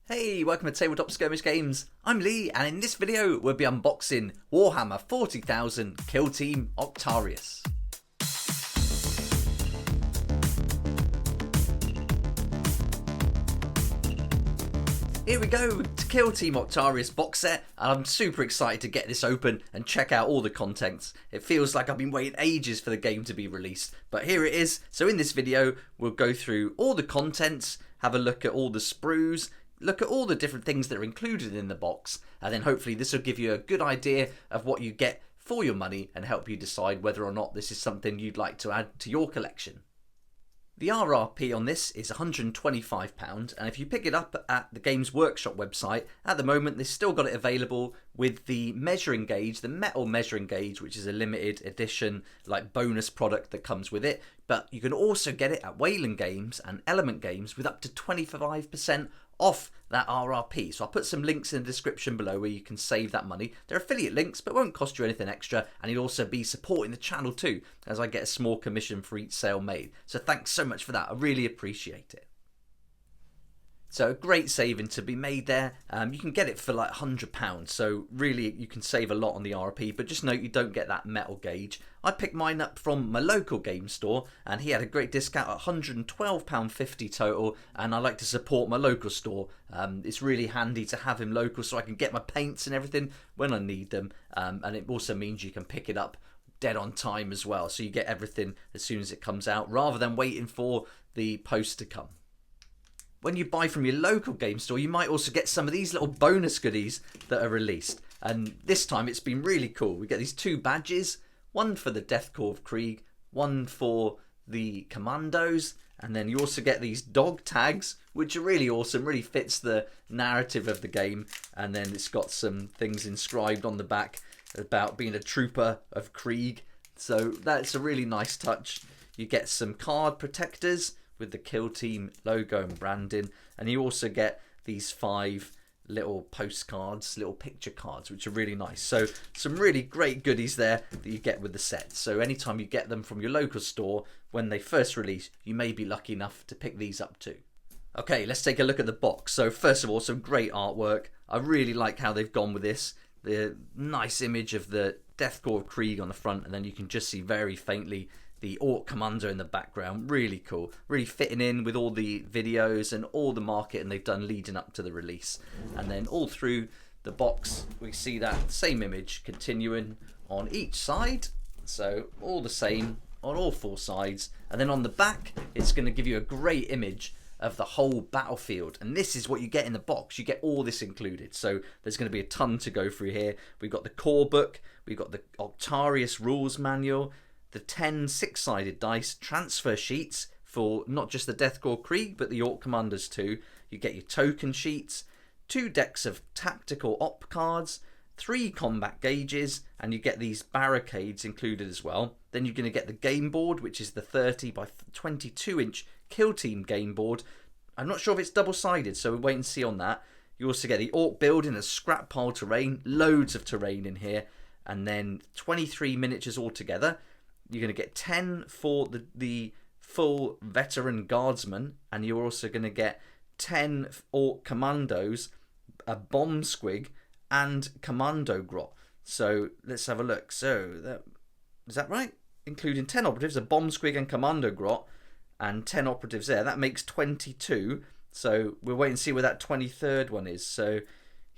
Hey, welcome to Tabletop Skirmish Games. I'm Lee, and in this video we'll be unboxing Warhammer 40,000 Kill Team Octarius. Here we go, to Kill Team Octarius box set, and I'm super excited to get this open and check out all the contents. It feels like I've been waiting ages for the game to be released, but here it is. So in this video we'll go through all the contents, have a look at all the sprues, look at all the different things that are included in the box, and then hopefully this will give you a good idea of what you get for your money and help you decide whether or not this is something you'd like to add to your collection. The RRP on this is £125, and if you pick it up at the Games Workshop website, at the moment they've still got it available with the measuring gauge, the metal measuring gauge, which is a limited edition like bonus product that comes with it, but you can also get it at Wayland Games and Element Games with up to 25% off that RRP. So I'll put some links in the description below where you can save that money. They're affiliate links but won't cost you anything extra, and you'll also be supporting the channel too, as I get a small commission for each sale made. So thanks so much for that, I really appreciate it. So a great saving to be made there. You can get it for like £100, so really you can save a lot on the RRP, but just note you don't get that metal gauge. I picked mine up from my local game store and he had a great discount at £112.50 total, and I like to support my local store. It's really handy to have him local so I can get my paints and everything when I need them, and it also means you can pick it up dead on time as well, so you get everything as soon as it comes out rather than waiting for the post to come. When you buy from your local game store, you might also get some of these little bonus goodies that are released. And this time it's been really cool. We get these two badges, one for the Death Corps of Krieg, one for the Commandos, and then you also get these dog tags, which are really awesome, really fits the narrative of the game. And then it's got some things inscribed on the back about being a trooper of Krieg. So that's a really nice touch. You get some card protectors with the Kill Team logo and branding, and you also get these 5 little postcards, little picture cards, which are really nice. So some really great goodies there that you get with the set. So anytime you get them from your local store when they first release, you may be lucky enough to pick these up too. Okay, let's take a look at the box. So first of all, some great artwork. I really like how they've gone with this. The nice image of the Death Corps of Krieg on the front, and then you can just see very faintly the Orc Commander in the background. Really cool, really fitting in with all the videos and all the marketing they've done leading up to the release. And then all through the box we see that same image continuing on each side, so all the same on all 4 sides. And then on the back it's going to give you a great image of the whole battlefield, and this is what you get in the box. You get all this included, so there's going to be a ton to go through here. We've got the core book, we've got the Octarius rules manual, the 10 6-sided dice, transfer sheets for not just the Death Corps Krieg but the Orc Commanders too. You get your token sheets, 2 decks of tactical op cards, 3 combat gauges, and you get these barricades included as well. Then you're going to get the game board, which is the 30 by 22 inch Kill Team game board. I'm not sure if it's double-sided, so we'll wait and see on that. You also get the Orc building as scrap pile terrain, loads of terrain in here, and then 23 miniatures altogether. You're going to get 10 for the full veteran guardsman, and you're also going to get 10 Orc commandos, a bomb squig, and commando grot. So let's have a look. So is that right? Including 10 operatives, a bomb squig and commando grot, and 10 operatives there. That makes 22. So we'll wait and see where that 23rd one is. So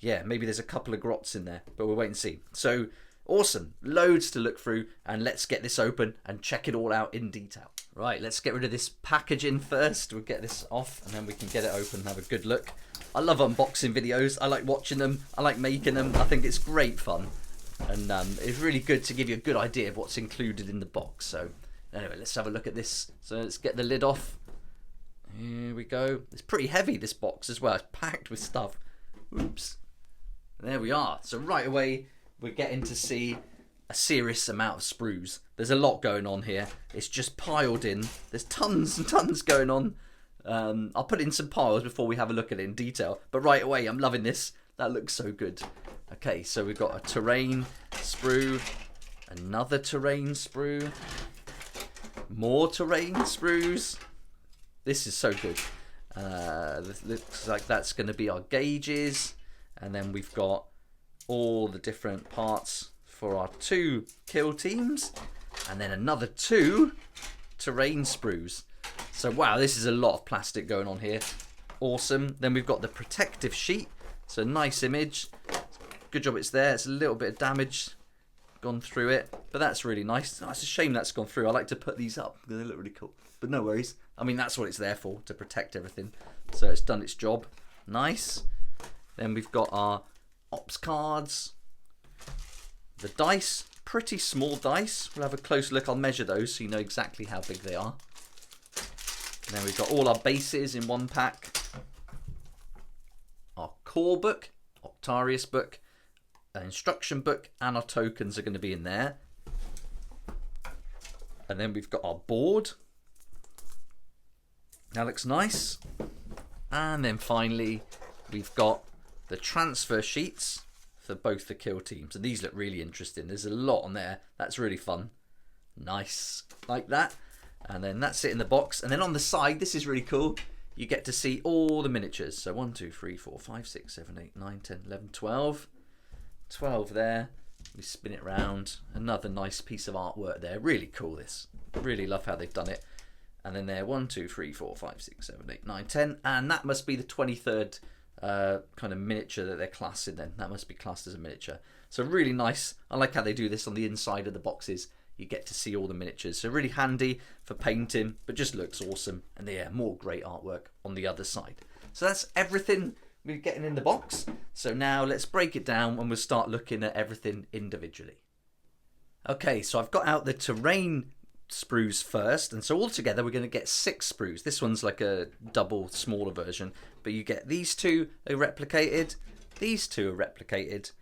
yeah, maybe there's a couple of grots in there, but we'll wait and see. So awesome, loads to look through, and let's get this open and check it all out in detail. Right, let's get rid of this packaging first. We'll get this off and then we can get it open and have a good look. I love unboxing videos. I like watching them. I like making them. I think it's great fun, and it's really good to give you a good idea of what's included in the box. So anyway, let's have a look at this. So let's get the lid off. Here we go. It's pretty heavy, this box as well. It's packed with stuff. Oops. There we are. So right away we're getting to see a serious amount of sprues. There's a lot going on here. It's just piled in. There's tons and tons going on. I'll put in some piles before we have a look at it in detail. But right away, I'm loving this. That looks so good. Okay, so we've got a terrain sprue, another terrain sprue, more terrain sprues. This is so good. This looks like that's going to be our gauges. And then we've got all the different parts for our 2 kill teams. And then another 2 terrain sprues. So wow, this is a lot of plastic going on here. Awesome. Then we've got the protective sheet. So nice image. Good job it's there. It's a little bit of damage gone through it, but that's really nice. Oh, it's a shame that's gone through. I like to put these up because they look really cool. But no worries. I mean, that's what it's there for, to protect everything. So it's done its job. Nice. Then we've got our ops cards. The dice. Pretty small dice. We'll have a close look. I'll measure those so you know exactly how big they are. And then we've got all our bases in one pack. Our core book, Octarius book, an instruction book, and our tokens are going to be in there. And then we've got our board. That looks nice. And then finally, we've got the transfer sheets for both the kill teams. And these look really interesting. There's a lot on there. That's really fun. Nice. Like that. And then that's it in the box. And then on the side, this is really cool. You get to see all the miniatures. So 1, 2, 3, 4, 5, 6, 7, 8, 9, 10, 11, 12. 12 there. We spin it round. Another nice piece of artwork there. Really cool, this. Really love how they've done it. And then there, 1, 2, 3, 4, 5, 6, 7, 8, 9, 10. And that must be the 23rd kind of miniature that they're classing then. That must be classed as a miniature. So really nice. I like how they do this on the inside of the boxes. You get to see all the miniatures. So really handy for painting, but just looks awesome. And yeah, more great artwork on the other side. So that's everything we're getting in the box. So now let's break it down and we'll start looking at everything individually. Okay, so I've got out the terrain sprues first, and so altogether we're going to get 6 sprues. This one's like a double smaller version, but you get these 2 are replicated, these 2 are replicated,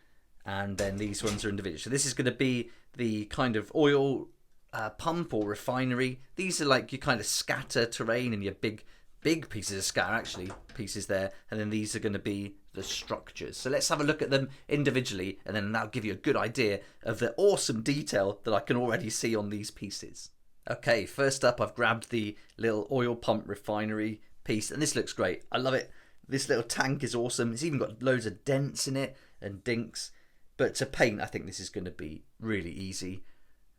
and then these ones are individual. So this is going to be the kind of oil pump or refinery. These are like your kind of scatter terrain and your big pieces of scatter, actually, pieces there. And then these are going to be the structures. So let's have a look at them individually, and then that'll give you a good idea of the awesome detail that I can already see on these pieces. Okay, first up, I've grabbed the little oil pump refinery piece, and this looks great. I love it. This little tank is awesome. It's even got loads of dents in it and dinks. But to paint, I think this is going to be really easy.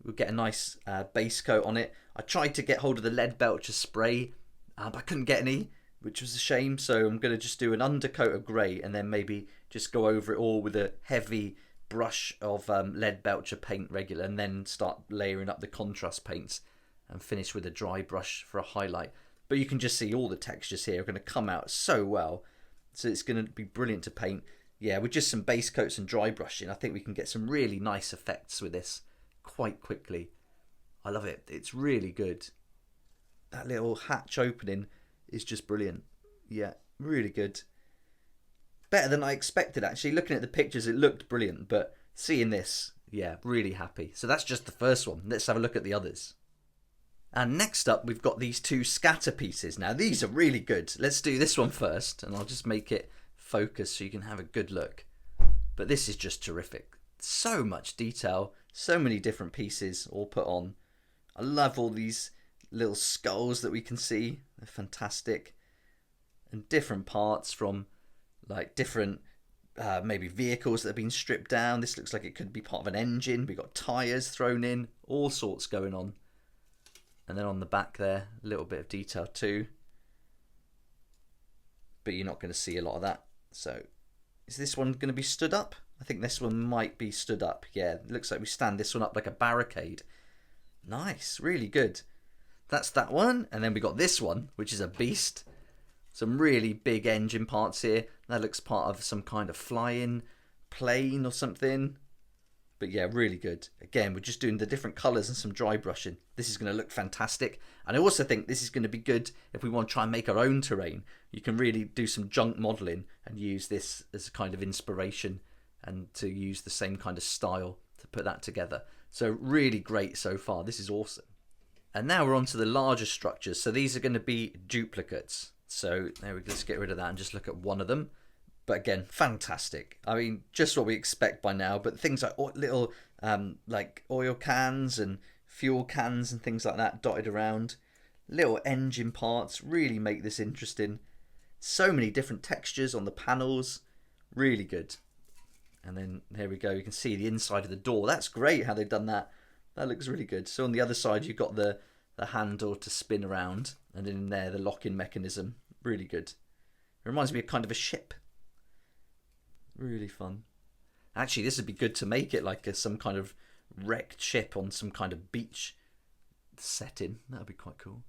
We'll get a nice base coat on it. I tried to get hold of the lead belcher spray, but I couldn't get any, which was a shame. So I'm going to just do an undercoat of grey and then maybe just go over it all with a heavy brush of lead belcher paint regular, and then start layering up the contrast paints and finish with a dry brush for a highlight. But you can just see all the textures here are going to come out so well. So it's going to be brilliant to paint. Yeah, with just some base coats and dry brushing, I think we can get some really nice effects with this quite quickly. I love it. It's really good. That little hatch opening is just brilliant. Yeah, really good. Better than I expected, actually. Looking at the pictures, it looked brilliant, but seeing this, yeah, really happy. So that's just the first one. Let's have a look at the others. And next up, we've got these 2 scatter pieces. Now, these are really good. Let's do this one first, and I'll just make it focus so you can have a good look. But this is just terrific. So much detail, so many different pieces all put on. I love all these little skulls that we can see. They're fantastic. And different parts from like different maybe vehicles that have been stripped down. This looks like it could be part of an engine. We've got tyres thrown in, all sorts going on. And then on the back there, a little bit of detail too. But you're not going to see a lot of that. So is this one going to be stood up? I think this one might be stood up. Yeah, it looks like we stand this one up like a barricade. Nice, really good. That's that one. And then we got this one, which is a beast. Some really big engine parts here. That looks part of some kind of flying plane or something. But yeah, really good. Again, we're just doing the different colours and some dry brushing. This is going to look fantastic. And I also think this is going to be good if we want to try and make our own terrain. You can really do some junk modelling and use this as a kind of inspiration, and to use the same kind of style to put that together. So really great so far. This is awesome. And now we're on to the larger structures. So these are going to be duplicates. So there we go. Let's get rid of that and just look at one of them. But again, fantastic. I mean, just what we expect by now. But things like little like oil cans and fuel cans and things like that dotted around. Little engine parts really make this interesting. So many different textures on the panels. Really good. And then here we go. You can see the inside of the door. That's great how they've done that. That looks really good. So on the other side, you've got the handle to spin around. And in there, the lock-in mechanism. Really good. It reminds me of kind of a ship. Really fun. Actually, this would be good to make it like some kind of wrecked ship on some kind of beach setting. That would be quite cool.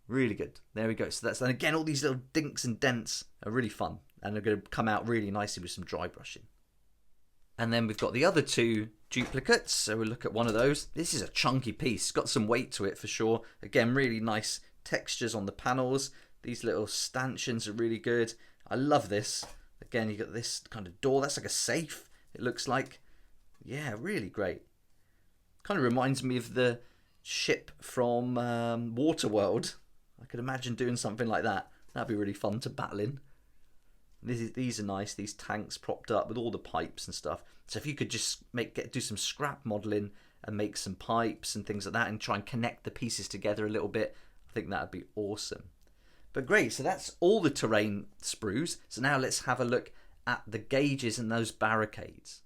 Really good. There we go. So that's, and again, all these little dinks and dents are really fun. And they're going to come out really nicely with some dry brushing. And then we've got the other two duplicates. So we'll look at one of those. This is a chunky piece. It's got some weight to it for sure. Again, really nice textures on the panels. These little stanchions are really good. I love this. Again, you got this kind of door. That's like a safe, it looks like. Yeah, really great. Kind of reminds me of the ship from Waterworld. I could imagine doing something like that. That'd be really fun to battle in. These are nice. These tanks propped up with all the pipes and stuff. So if you could just do some scrap modelling and make some pipes and things like that and try and connect the pieces together a little bit, I think that would be awesome. But great, so that's all the terrain sprues. So now let's have a look at the gauges and those barricades.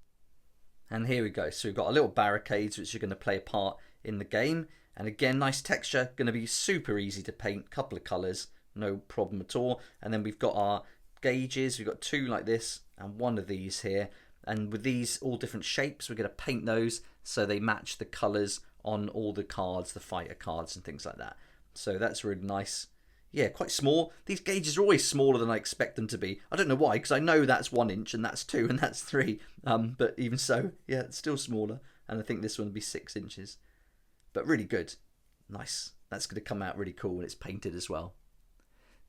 And here we go. So we've got our little barricades which are going to play a part in the game. And again, nice texture, going to be super easy to paint. Couple of colours, no problem at all. And then we've got our gauges. We've got two like this and one of these here. And with these all different shapes, we're going to paint those so they match the colours on all the cards, the fighter cards and things like that. So that's really nice. Yeah, quite small. These gauges are always smaller than I expect them to be. I don't know why, because I know that's 1 inch and that's 2 and that's 3. But even so, yeah, it's still smaller. And I think this one will be 6 inches. But really good. Nice. That's going to come out really cool when it's painted as well.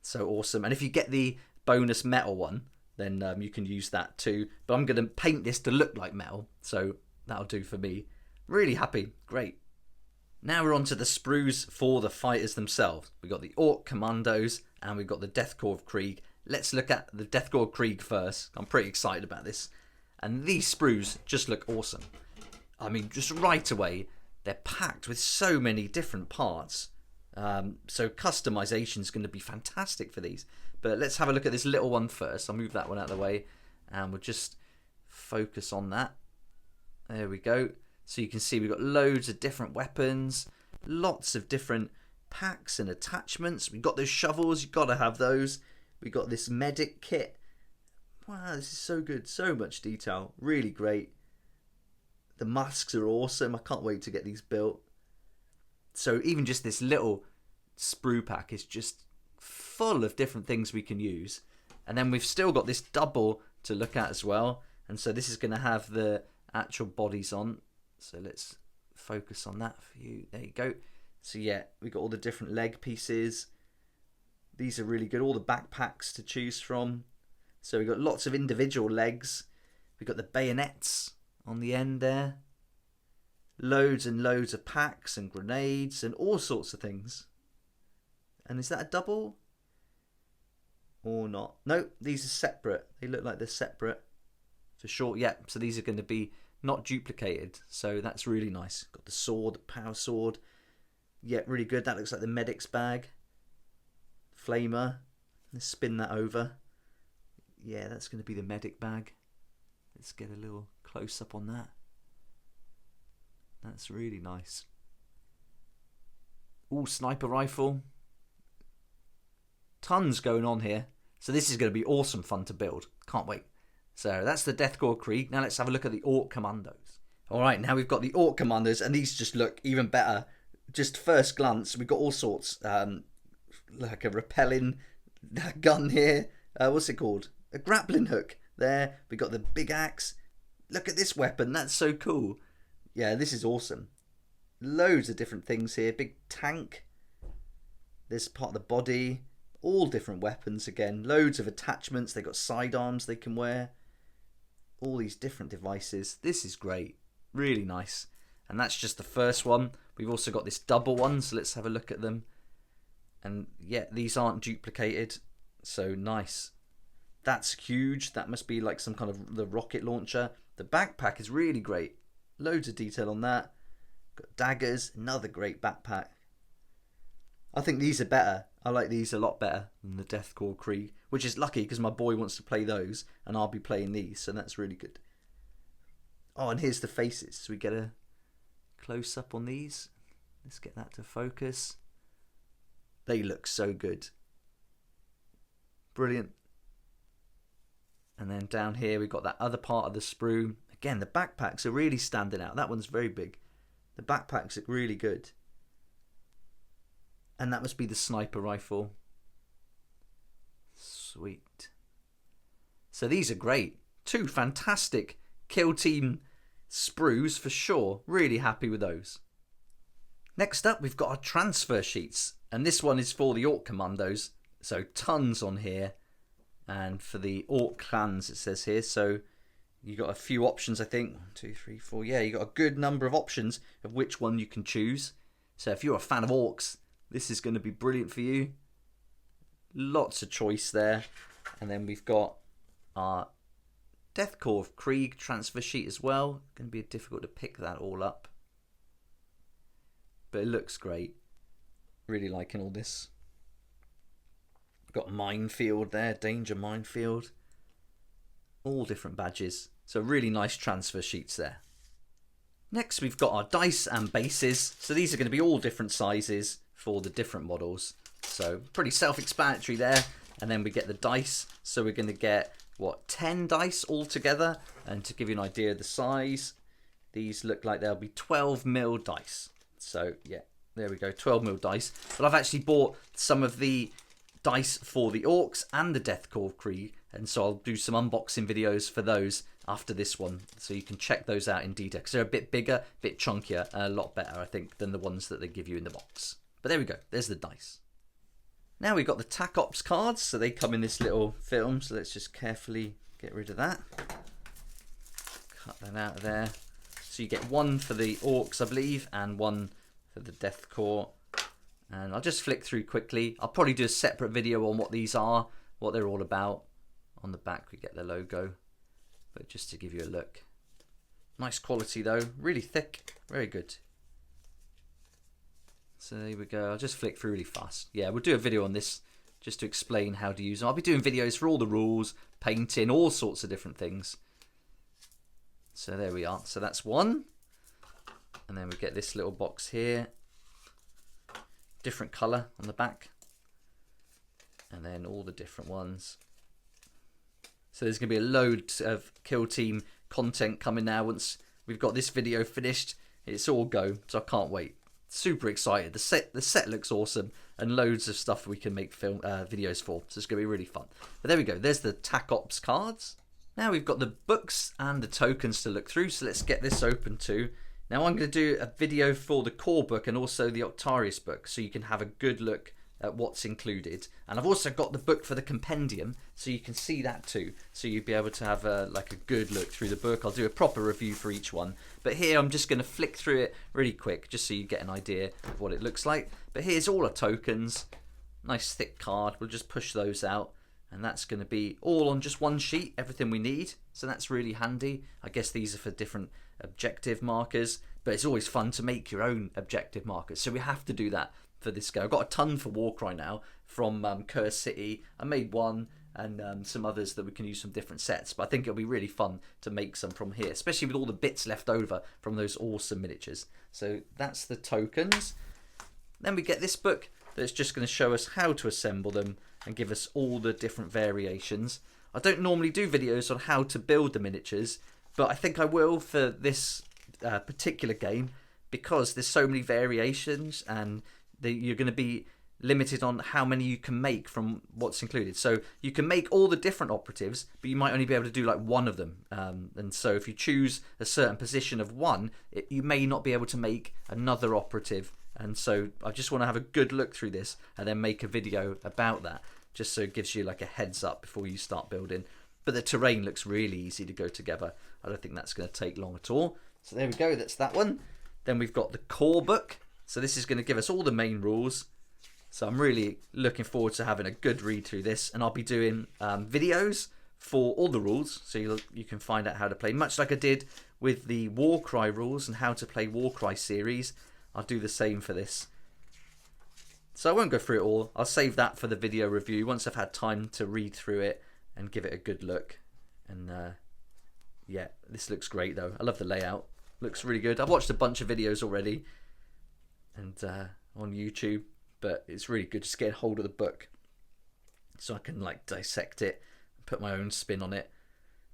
So awesome. And if you get the bonus metal one, then you can use that too. But I'm going to paint this to look like metal. So that'll do for me. Really happy. Great. Now we're on to the sprues for the fighters themselves. We've got the Orc Commandos and we've got the Death Korps of Krieg. Let's look at the Death Korps of Krieg first. I'm pretty excited about this. And these sprues just look awesome. I mean, just right away, they're packed with so many different parts. So customization is going to be fantastic for these. But let's have a look at this little one first. I'll move that one out of the way and we'll just focus on that. There we go. So you can see we've got loads of different weapons, lots of different packs and attachments. We've got those shovels, you've got to have those. We've got this medic kit. Wow, this is so good. So much detail. Really great. The masks are awesome. I can't wait to get these built. So even just this little sprue pack is just full of different things we can use. And then we've still got this double to look at as well. And so this is going to have the actual bodies on. So let's focus on that for you. There you go. So yeah, we've got all the different leg pieces. These are really good. All the backpacks to choose from. So we've got lots of individual legs. We've got the bayonets on the end there. Loads and loads of packs and grenades and all sorts of things. And is that a double? Or not? No, these are separate. They look like they're separate. For sure, yeah. So these are going to be not duplicated, so that's really nice. Got the sword, the power sword. Yeah, really good. That looks like the medic's bag. Flamer. Let's spin that over. Yeah, that's going to be the medic bag. Let's get a little close up on that. That's really nice. Ooh, sniper rifle. Tons going on here. So this is going to be awesome fun to build. Can't wait. So that's the Death Korps Krieg. Now let's have a look at the Orc Commandos. Alright, now we've got the Orc Commandos and these just look even better. Just first glance, we've got all sorts. Like a rappelling gun here. What's it called? A grappling hook. There, we got the big axe. Look at this weapon, that's so cool. Yeah, this is awesome. Loads of different things here. Big tank. This part of the body. All different weapons again. Loads of attachments. They've got sidearms they can wear. All these different devices. This is great. Really nice. And that's just the first one. We've also got this double one, so let's have a look at them. And yeah, these aren't duplicated. So nice. That's huge. That must be like some kind of the rocket launcher. The backpack is really great. Loads of detail on that. Got daggers. Another great backpack. I think these are better. I like these a lot better than the Deathcore Krieg, which is lucky because my boy wants to play those and I'll be playing these, so that's really good. Oh, and here's the faces. So we get a close up on these. Let's get that to focus. They look so good. Brilliant. And then down here we've got that other part of the sprue. Again, the backpacks are really standing out. That one's very big. The backpacks look really good. And that must be the sniper rifle. Sweet. So these are great. Two fantastic Kill Team sprues for sure. Really happy with those. Next up, we've got our transfer sheets. And this one is for the Orc Commandos. So tons on here. And for the Orc clans, it says here. So you got a few options, I think. 1, 2, 3, 4. Yeah, you got a good number of options of which one you can choose. So if you're a fan of Orcs, this is going to be brilliant for you. Lots of choice there. And then we've got our Deathcore Krieg transfer sheet as well. Going to be difficult to pick that all up. But it looks great. Really liking all this. Got minefield there, danger minefield. All different badges. So really nice transfer sheets there. Next we've got our dice and bases. So these are going to be all different sizes for the different models. So pretty self-explanatory there. And then we get the dice. So we're going to get, what, 10 dice altogether. And to give you an idea of the size, these look like they'll be 12mm dice. So yeah, there we go, 12mm dice. But I've actually bought some of the dice for the Orcs and the Deathcore Krieg. And so I'll do some unboxing videos for those after this one. So you can check those out in detail. Because they're a bit bigger, a bit chunkier, and a lot better, I think, than the ones that they give you in the box. But there we go, there's the dice. Now we've got the TAC Ops cards. So they come in this little film. So let's just carefully get rid of that. Cut that out of there. So you get one for the Orcs, I believe, and one for the Deathcore. And I'll just flick through quickly. I'll probably do a separate video on what these are, what they're all about. On the back we get the logo, but just to give you a look. Nice quality though, really thick, very good. So there we go, I'll just flick through really fast. Yeah, we'll do a video on this just to explain how to use them. I'll be doing videos for all the rules, painting, all sorts of different things. So there we are, so that's one. And then we get this little box here. Different colour on the back. And then all the different ones. So there's going to be a load of Kill Team content coming now once we've got this video finished. It's all go, so I can't wait. Super excited. The set looks awesome and loads of stuff we can make videos for. So it's going to be really fun. But there we go. There's the TAC Ops cards. Now we've got the books and the tokens to look through. So let's get this open too. Now I'm going to do a video for the core book and also the Octarius book so you can have a good look at what's included. And I've also got the book for the compendium so you can see that too. So you'll be able to have a good look through the book. I'll do a proper review for each one. But here I'm just going to flick through it really quick just so you get an idea of what it looks like. But here's all our tokens. Nice thick card. We'll just push those out. And that's going to be all on just one sheet, everything we need. So that's really handy. I guess these are for different objective markers. But it's always fun to make your own objective markers. So we have to do that for this go. I've got a ton for Warcry now from Curse City. I made one and some others that we can use from different sets. But I think it'll be really fun to make some from here, especially with all the bits left over from those awesome miniatures. So that's the tokens. Then we get this book that's just going to show us how to assemble them and give us all the different variations. I don't normally do videos on how to build the miniatures, but I think I will for this particular game because there's so many variations and you're going to be limited on how many you can make from what's included. So you can make all the different operatives, but you might only be able to do like one of them. And so if you choose a certain position of one, you may not be able to make another operative. And so I just want to have a good look through this and then make a video about that, just so it gives you like a heads up before you start building. But the terrain looks really easy to go together. I don't think that's going to take long at all. So there we go, that's that one. Then we've got the core book. So this is going to give us all the main rules. So I'm really looking forward to having a good read through this. And I'll be doing videos for all the rules. So you can find out how to play. Much like I did with the Warcry rules and how to play Warcry series. I'll do the same for this. So I won't go through it all. I'll save that for the video review once I've had time to read through it and give it a good look. And yeah, this looks great though. I love the layout. Looks really good. I've watched a bunch of videos already and on YouTube, but it's really good just to get hold of the book so I can like dissect it and put my own spin on it.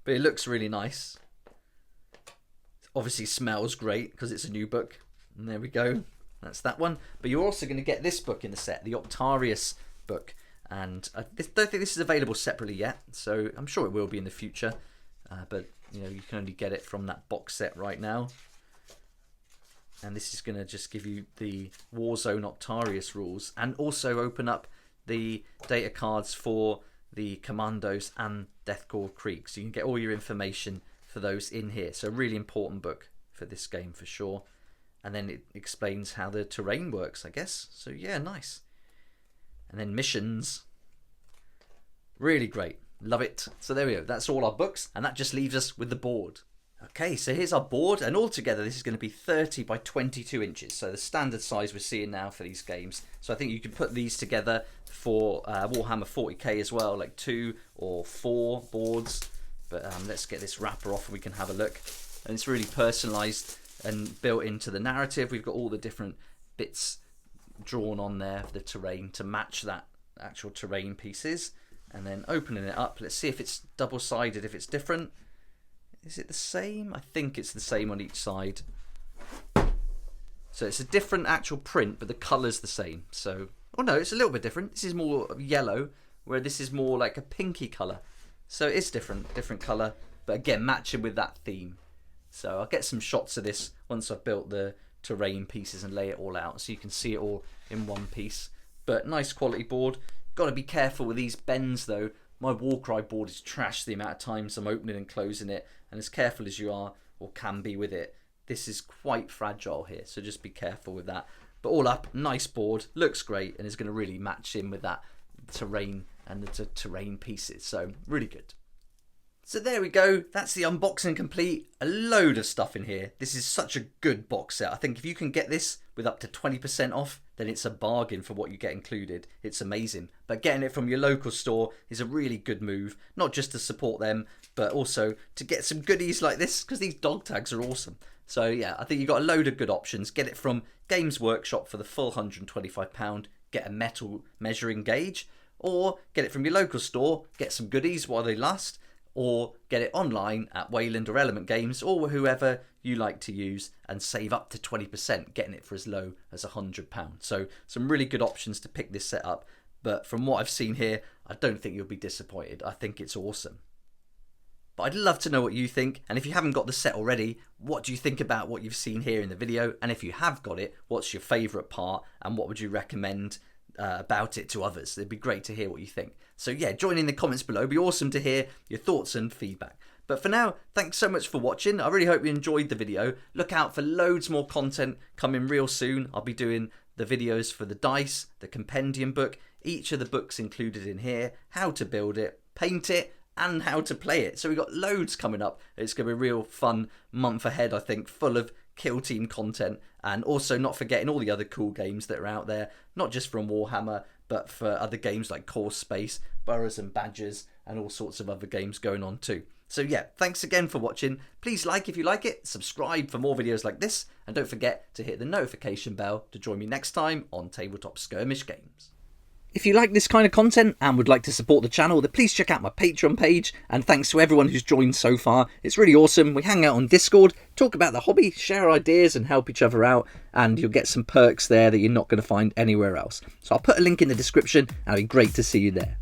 But it looks really nice. It obviously smells great because it's a new book. And there we go. That's that one. But you're also going to get this book in the set, the Octarius book. And I don't think this is available separately yet, so I'm sure it will be in the future. But you know, you can only get it from that box set right now. And this is going to just give you the Warzone Octarius rules and also open up the data cards for the Commandos and Deathcore Creek. So you can get all your information for those in here. So a really important book for this game for sure. And then it explains how the terrain works, I guess. So yeah, nice. And then missions. Really great. Love it. So there we go. That's all our books. And that just leaves us with the board. Okay, so here's our board. And altogether, this is going to be 30 by 22 inches. So the standard size we're seeing now for these games. So I think you can put these together for Warhammer 40k as well. Like 2 or 4 boards. But let's get this wrapper off and we can have a look. And it's really personalised and built into the narrative. We've got all the different bits drawn on there for the terrain to match that actual terrain pieces. And then opening it up, let's see if it's double-sided, if it's different. Is it the same? I think it's the same on each side. So it's a different actual print, but the colour's the same. So, oh no, it's a little bit different. This is more yellow, where this is more like a pinky colour. So it's different colour, but again, matching with that theme. So I'll get some shots of this once I've built the terrain pieces and lay it all out so you can see it all in one piece. But nice quality board. Got to be careful with these bends though. My Warcry board is trash the amount of times I'm opening and closing it, and as careful as you are or can be with it, this is quite fragile here, so just be careful with that. But all up, nice board, looks great, and is going to really match in with that terrain and the terrain pieces, so really good. So there we go, that's the unboxing complete. A load of stuff in here. This is such a good box set. I think if you can get this with up to 20% off, then it's a bargain for what you get included. It's amazing. But getting it from your local store is a really good move, not just to support them, but also to get some goodies like this, because these dog tags are awesome. So yeah, I think you've got a load of good options. Get it from Games Workshop for the full £125, get a metal measuring gauge, or get it from your local store, get some goodies while they last, or get it online at Wayland or Element Games or whoever you like to use and save up to 20%, getting it for as low as £100. So some really good options to pick this set up. But from what I've seen here, I don't think you'll be disappointed. I think it's awesome. But I'd love to know what you think. And if you haven't got the set already, what do you think about what you've seen here in the video? And if you have got it, what's your favourite part? And what would you recommend about it to others? It'd be great to hear what you think. So yeah, join in the comments below. It'd be awesome to hear your thoughts and feedback. But for now, thanks so much for watching. I really hope you enjoyed the video. Look out for loads more content coming real soon. I'll be doing the videos for the dice, the compendium book, each of the books included in here, how to build it, paint it, and how to play it. So we've got loads coming up. It's going to be a real fun month ahead, I think, full of Kill Team content, and also not forgetting all the other cool games that are out there, not just from Warhammer, but for other games like Core Space, Burrows and Badgers, and all sorts of other games going on too. So yeah, thanks again for watching. Please like if you like it, subscribe for more videos like this, and don't forget to hit the notification bell to join me next time on Tabletop Skirmish Games. If you like this kind of content and would like to support the channel, then please check out my Patreon page. And thanks to everyone who's joined so far. It's really awesome. We hang out on Discord, talk about the hobby, share ideas and help each other out. And you'll get some perks there that you're not going to find anywhere else. So I'll put a link in the description and it'd be great to see you there.